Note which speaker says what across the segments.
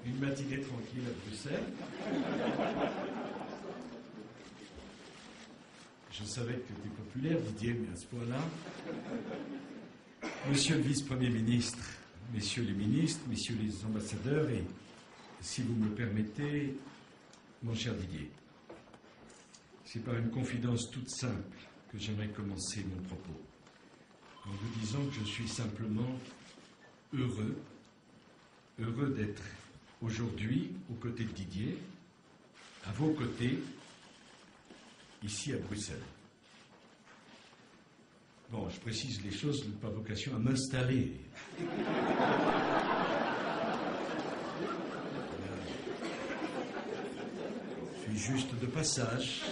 Speaker 1: une matinée tranquille à Bruxelles. Je savais que tu étais populaire, Didier, mais à ce point-là. Monsieur le vice-premier ministre, messieurs les ministres, messieurs les ambassadeurs, et si vous me le permettez, mon cher Didier, c'est par une confidence toute simple que j'aimerais commencer mon propos, en vous disant que je suis simplement heureux d'être aujourd'hui aux côtés de Didier, à vos côtés, ici à Bruxelles. Bon, je précise les choses, je n'ai pas vocation à m'installer. Je suis juste de passage,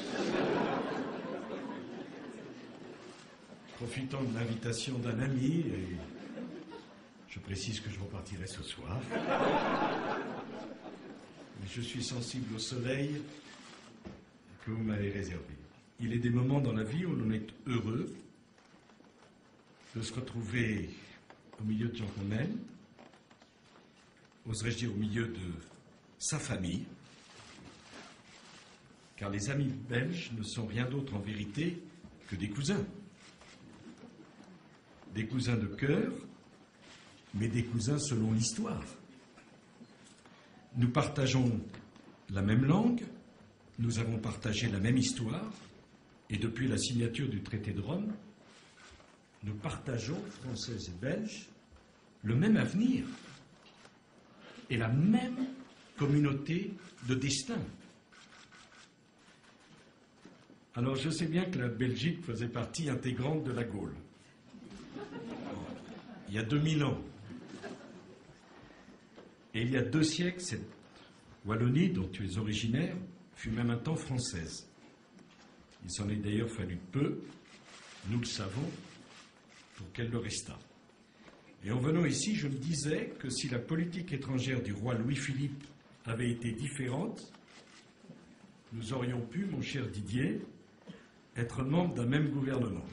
Speaker 1: profitant de l'invitation d'un ami, et je précise que je repartirai ce soir. Mais je suis sensible au soleil que vous m'avez réservé. Il est des moments dans la vie où l'on est heureux de se retrouver au milieu de gens qu'on aime, oserais-je dire au milieu de sa famille, car les amis belges ne sont rien d'autre en vérité que des cousins. Des cousins de cœur, mais des cousins selon l'histoire. Nous partageons la même langue, nous avons partagé la même histoire, et depuis la signature du traité de Rome, nous partageons, Français et Belges, le même avenir et la même communauté de destin. Alors je sais bien que la Belgique faisait partie intégrante de la Gaule. Il y a 2000 ans. Et il y a 2 siècles, cette Wallonie dont tu es originaire fut même un temps française. Il s'en est d'ailleurs fallu peu, nous le savons, pour qu'elle le restât. Et en venant ici, je me disais que si la politique étrangère du roi Louis-Philippe avait été différente, nous aurions pu, mon cher Didier, être membres d'un même gouvernement.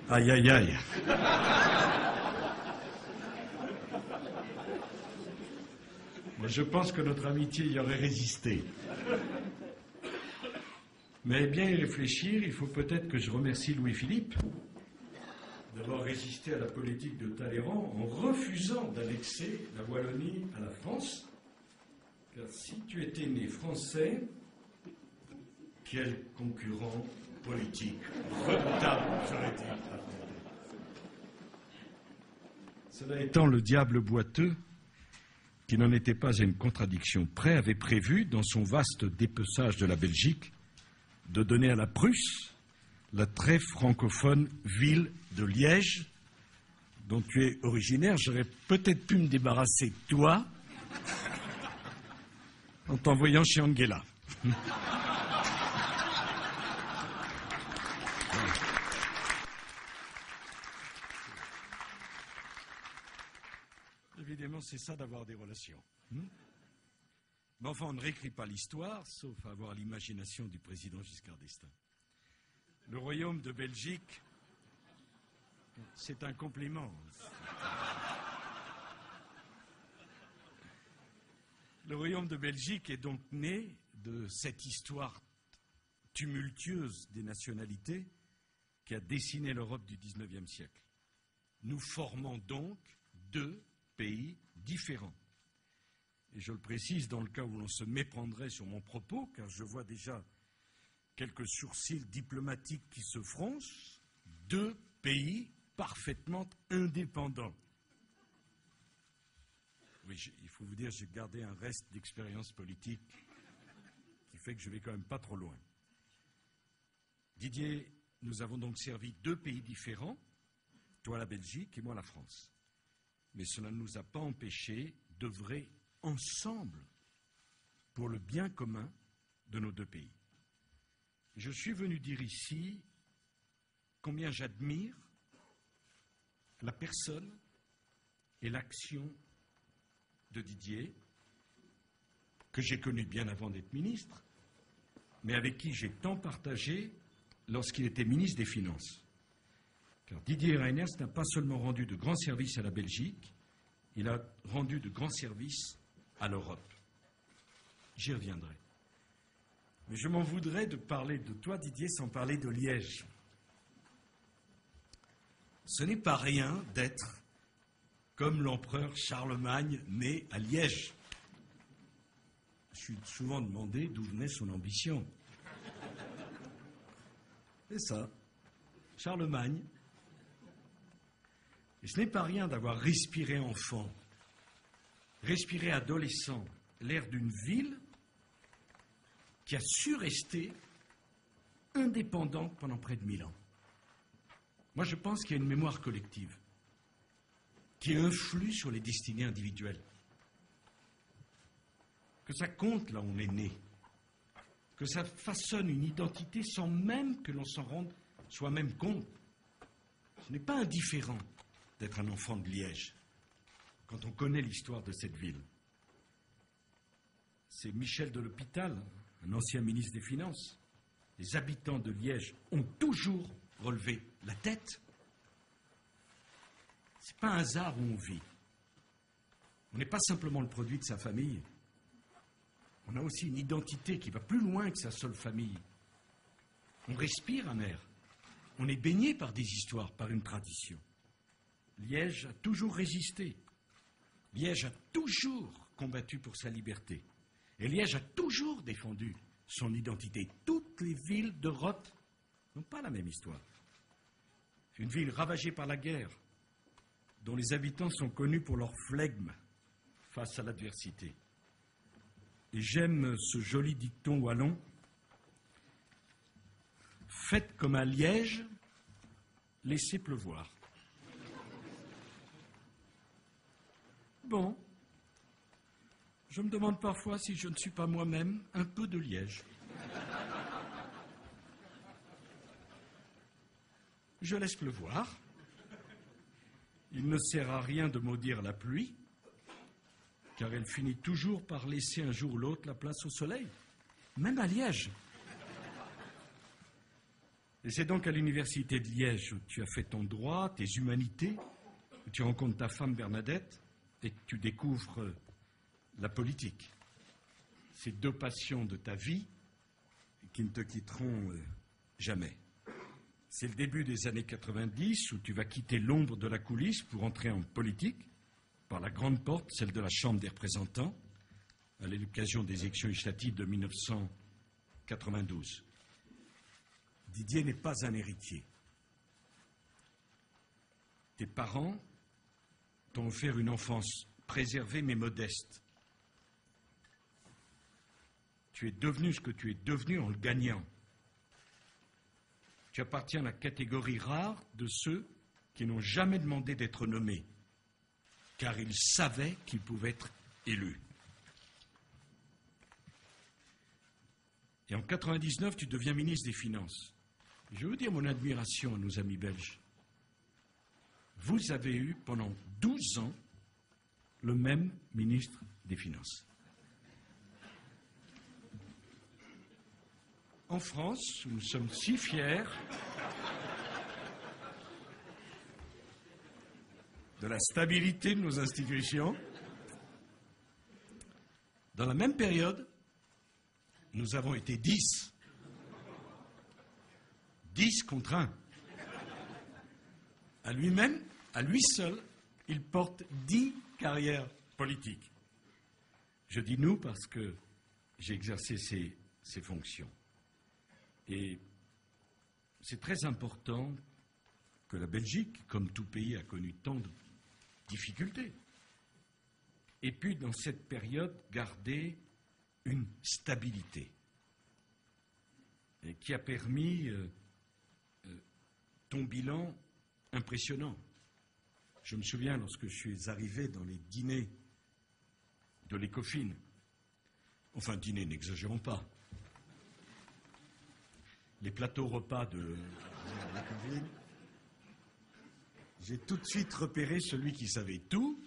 Speaker 1: Aïe, aïe, aïe. Mais je pense que notre amitié y aurait résisté. Mais bien y réfléchir, il faut peut-être que je remercie Louis-Philippe d'avoir résisté à la politique de Talleyrand en refusant d'annexer la Wallonie à la France. Car si tu étais né français, quel concurrent politique redoutable serait-il affronté. Cela étant, le diable boiteux, qui n'en était pas à une contradiction près, avait prévu, dans son vaste dépeçage de la Belgique, de donner à la Prusse la très francophone ville de Liège, dont tu es originaire. J'aurais peut-être pu me débarrasser de toi en t'envoyant chez Angela. Évidemment, c'est ça d'avoir des relations. Mais enfin, on ne réécrit pas l'histoire, sauf à avoir l'imagination du président Giscard d'Estaing. Le royaume de Belgique, c'est un compliment. Le royaume de Belgique est donc né de cette histoire tumultueuse des nationalités qui a dessiné l'Europe du XIXe siècle. Nous formons donc 2 pays différents. Et je le précise dans le cas où l'on se méprendrait sur mon propos, car je vois déjà quelques sourcils diplomatiques qui se froncent, 2 pays parfaitement indépendants. Oui, il faut vous dire, j'ai gardé un reste d'expérience politique qui fait que je ne vais quand même pas trop loin. Didier, nous avons donc servi 2 pays différents, toi la Belgique et moi la France. Mais cela ne nous a pas empêchés d'œuvrer ensemble pour le bien commun de nos 2 pays. Je suis venu dire ici combien j'admire la personne et l'action de Didier, que j'ai connu bien avant d'être ministre, mais avec qui j'ai tant partagé lorsqu'il était ministre des Finances. Car Didier Reynders n'a pas seulement rendu de grands services à la Belgique, Il a rendu de grands services à l'Europe. J'y reviendrai. Mais je m'en voudrais de parler de toi, Didier, sans parler de Liège. Ce n'est pas rien d'être comme l'empereur Charlemagne né à Liège. Je suis souvent demandé d'où venait son ambition. C'est ça, Charlemagne. Et ce n'est pas rien d'avoir respiré enfant, respiré adolescent, l'air d'une ville qui a su rester indépendante pendant près de 1000 ans. Moi, je pense qu'il y a une mémoire collective qui influe sur les destinées individuelles. Que ça compte là où on est né, que ça façonne une identité sans même que l'on s'en rende soi-même compte. Ce n'est pas indifférent d'être un enfant de Liège, quand on connaît l'histoire de cette ville. C'est Michel de l'Hôpital, un ancien ministre des Finances. Les habitants de Liège ont toujours relevé la tête. Ce n'est pas un hasard où on vit. On n'est pas simplement le produit de sa famille. On a aussi une identité qui va plus loin que sa seule famille. On respire un air. On est baigné par des histoires, par une tradition. Liège a toujours résisté. Liège a toujours combattu pour sa liberté. Et Liège a toujours défendu son identité. Toutes les villes d'Europe n'ont pas la même histoire. C'est une ville ravagée par la guerre, dont les habitants sont connus pour leur flegme face à l'adversité. Et j'aime ce joli dicton wallon. Faites comme à Liège, laissez pleuvoir. Bon, je me demande parfois si je ne suis pas moi-même un peu de Liège. Je laisse pleuvoir. Il ne sert à rien de maudire la pluie, car elle finit toujours par laisser un jour ou l'autre la place au soleil, même à Liège. Et c'est donc à l'université de Liège où tu as fait ton droit, tes humanités, où tu rencontres ta femme Bernadette et que tu découvres la politique. Ces deux passions de ta vie qui ne te quitteront jamais. C'est le début des années 90 où tu vas quitter l'ombre de la coulisse pour entrer en politique par la grande porte, celle de la Chambre des représentants, à l'occasion des élections législatives de 1992. Didier n'est pas un héritier. Tes parents t'ont offert une enfance préservée mais modeste. Tu es devenu ce que tu es devenu en le gagnant. Tu appartiens à la catégorie rare de ceux qui n'ont jamais demandé d'être nommés, car ils savaient qu'ils pouvaient être élus. Et en 1999, tu deviens ministre des Finances. Je veux dire mon admiration à nos amis belges. Vous avez eu pendant 12 ans le même ministre des Finances. En France, nous sommes si fiers de la stabilité de nos institutions. Dans la même période, nous avons été 10. 10 contre 1. À lui-même, à lui seul, il porte 10 carrières politiques. Je dis nous parce que j'ai exercé ces fonctions. Et c'est très important que la Belgique, comme tout pays, a connu tant de difficultés, ait pu, dans cette période, garder une stabilité et qui a permis ton bilan impressionnant. Je me souviens, lorsque je suis arrivé dans les dîners de l'Ecofin, enfin dîner, n'exagérons pas, les plateaux repas de l'Ecofin, j'ai tout de suite repéré celui qui savait tout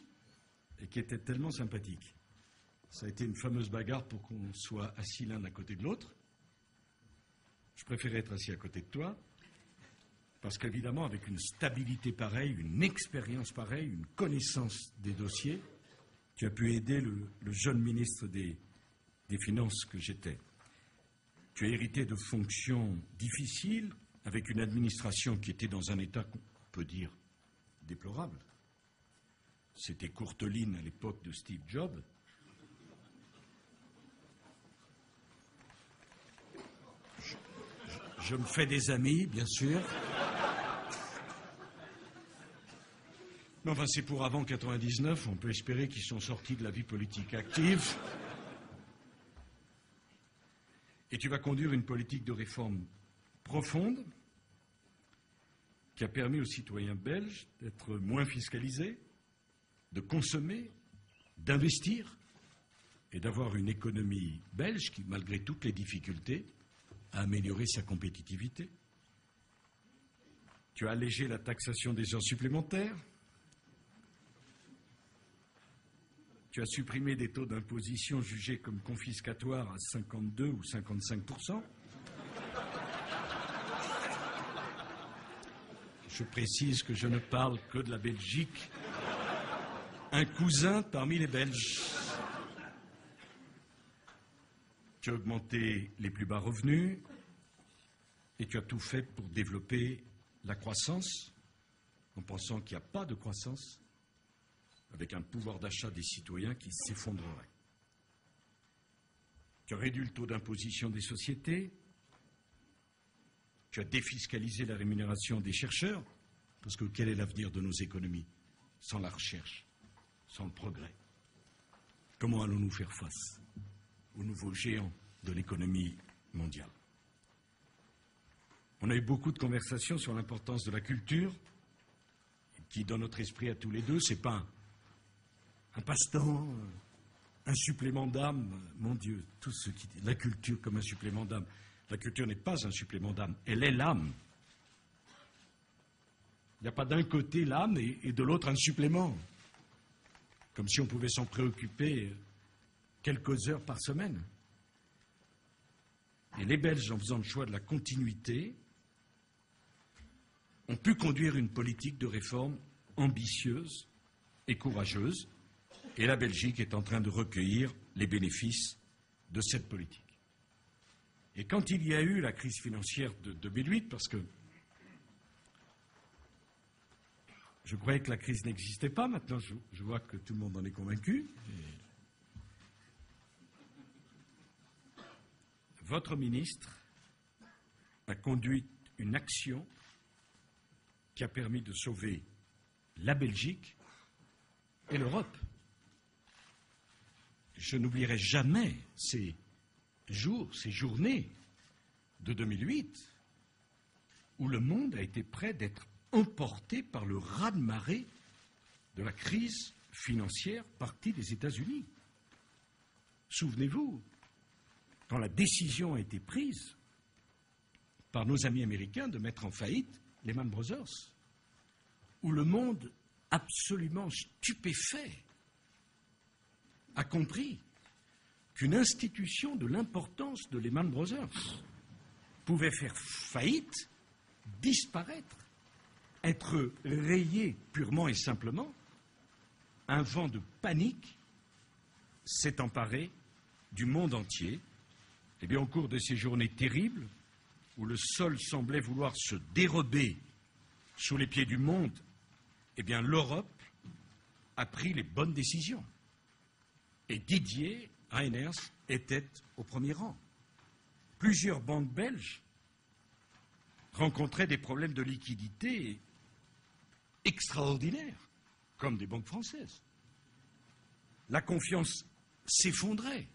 Speaker 1: et qui était tellement sympathique. Ça a été une fameuse bagarre pour qu'on soit assis l'un à côté de l'autre. Je préférais être assis à côté de toi. Parce qu'évidemment, avec une stabilité pareille, une expérience pareille, une connaissance des dossiers, tu as pu aider le jeune ministre des Finances que j'étais. Tu as hérité de fonctions difficiles, avec une administration qui était dans un état qu'on peut dire déplorable. C'était Courteline à l'époque de Steve Jobs. Je me fais des amis, bien sûr. Mais enfin, c'est pour avant 99, on peut espérer qu'ils sont sortis de la vie politique active. Et tu vas conduire une politique de réforme profonde qui a permis aux citoyens belges d'être moins fiscalisés, de consommer, d'investir et d'avoir une économie belge qui, malgré toutes les difficultés, a amélioré sa compétitivité. Tu as allégé la taxation des heures supplémentaires. Tu as supprimé des taux d'imposition jugés comme confiscatoires à 52 ou 55%. Je précise que je ne parle que de la Belgique. Un cousin parmi les Belges. Tu as augmenté les plus bas revenus et tu as tout fait pour développer la croissance en pensant qu'il n'y a pas de croissance, avec un pouvoir d'achat des citoyens qui s'effondrerait. Tu as réduit le taux d'imposition des sociétés, tu as défiscalisé la rémunération des chercheurs, parce que quel est l'avenir de nos économies sans la recherche, sans le progrès? Comment allons-nous faire face aux nouveaux géants de l'économie mondiale? On a eu beaucoup de conversations sur l'importance de la culture, qui, dans notre esprit à tous les deux, c'est pas un passe-temps, un supplément d'âme. Mon Dieu, tout ce qui dit la culture comme un supplément d'âme. La culture n'est pas un supplément d'âme, elle est l'âme. Il n'y a pas d'un côté l'âme et de l'autre un supplément. Comme si on pouvait s'en préoccuper quelques heures par semaine. Et les Belges, en faisant le choix de la continuité, ont pu conduire une politique de réforme ambitieuse et courageuse. Et la Belgique est en train de recueillir les bénéfices de cette politique. Et quand il y a eu la crise financière de 2008, parce que je croyais que la crise n'existait pas, maintenant je vois que tout le monde en est convaincu. Votre ministre a conduit une action qui a permis de sauver la Belgique et l'Europe. Je n'oublierai jamais ces jours, ces journées de 2008 où le monde a été près d'être emporté par le raz-de-marée de la crise financière partie des États-Unis. Souvenez-vous, quand la décision a été prise par nos amis américains de mettre en faillite Lehman Brothers, où le monde absolument stupéfait a compris qu'une institution de l'importance de Lehman Brothers pouvait faire faillite, disparaître, être rayée purement et simplement. Un vent de panique s'est emparé du monde entier. Et bien, au cours de ces journées terribles, où le sol semblait vouloir se dérober sous les pieds du monde, eh bien, l'Europe a pris les bonnes décisions. Et Didier Reynders était au premier rang. Plusieurs banques belges rencontraient des problèmes de liquidité extraordinaires, comme des banques françaises. La confiance s'effondrait.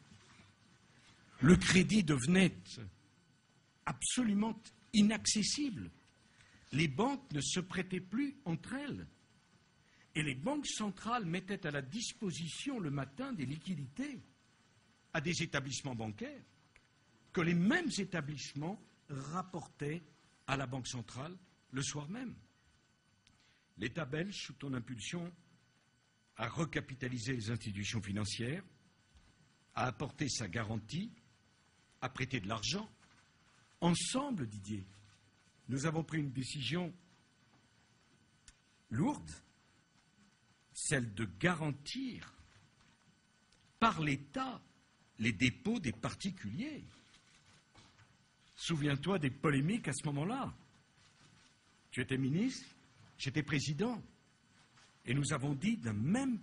Speaker 1: Le crédit devenait absolument inaccessible. Les banques ne se prêtaient plus entre elles. Et les banques centrales mettaient à la disposition le matin des liquidités à des établissements bancaires que les mêmes établissements rapportaient à la Banque centrale le soir même. L'État belge, sous ton impulsion, a recapitalisé les institutions financières, a apporté sa garantie, a prêté de l'argent. Ensemble, Didier, nous avons pris une décision lourde, celle de garantir par l'État les dépôts des particuliers. Souviens-toi des polémiques à ce moment-là. Tu étais ministre, j'étais président, et nous avons dit d'un même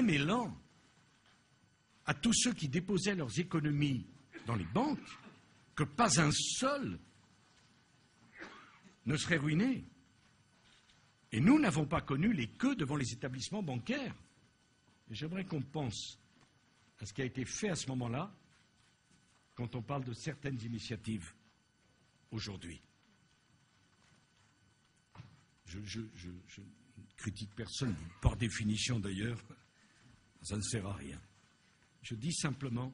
Speaker 1: élan à tous ceux qui déposaient leurs économies dans les banques que pas un seul ne serait ruiné. Et nous n'avons pas connu les queues devant les établissements bancaires. Et j'aimerais qu'on pense à ce qui a été fait à ce moment-là quand on parle de certaines initiatives aujourd'hui. Je ne critique personne, par définition d'ailleurs, ça ne sert à rien. Je dis simplement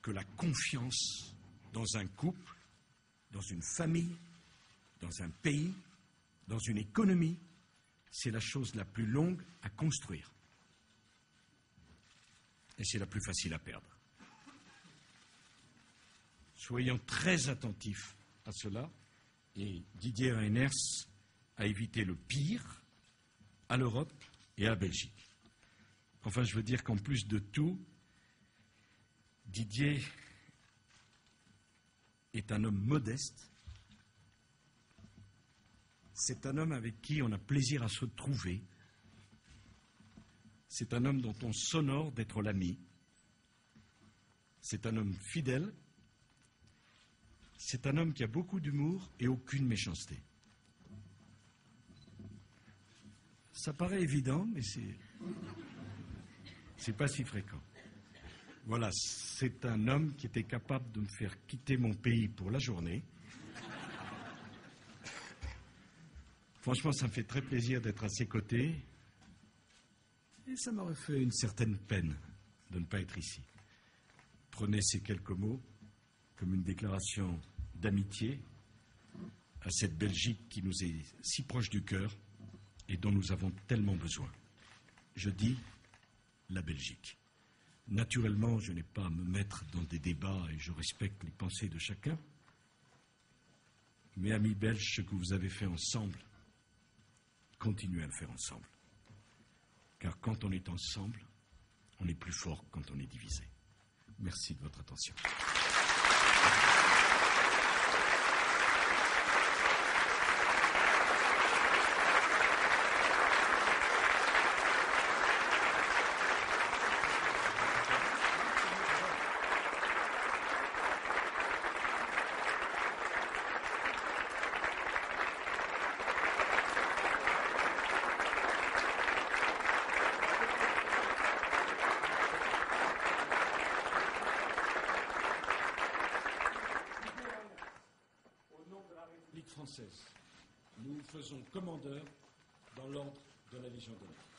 Speaker 1: que la confiance dans un couple, dans une famille, dans un pays, dans une économie, c'est la chose la plus longue à construire. Et c'est la plus facile à perdre. Soyons très attentifs à cela, et Didier Reynders a évité le pire à l'Europe et à la Belgique. Enfin, je veux dire qu'en plus de tout, Didier est un homme modeste. C'est un homme avec qui on a plaisir à se trouver. C'est un homme dont on s'honore d'être l'ami. C'est un homme fidèle. C'est un homme qui a beaucoup d'humour et aucune méchanceté. Ça paraît évident, mais c'est pas si fréquent. Voilà, c'est un homme qui était capable de me faire quitter mon pays pour la journée. Franchement, ça me fait très plaisir d'être à ses côtés. Et ça m'aurait fait une certaine peine de ne pas être ici. Prenez ces quelques mots comme une déclaration d'amitié à cette Belgique qui nous est si proche du cœur et dont nous avons tellement besoin. Je dis la Belgique. Naturellement, je n'ai pas à me mettre dans des débats et je respecte les pensées de chacun. Mais amis belges, ce que vous avez fait ensemble, continuez à le faire ensemble. Car quand on est ensemble, on est plus fort que quand on est divisé. Merci de votre attention. Française. Nous faisons commandeur dans l'ordre de la Légion d'honneur.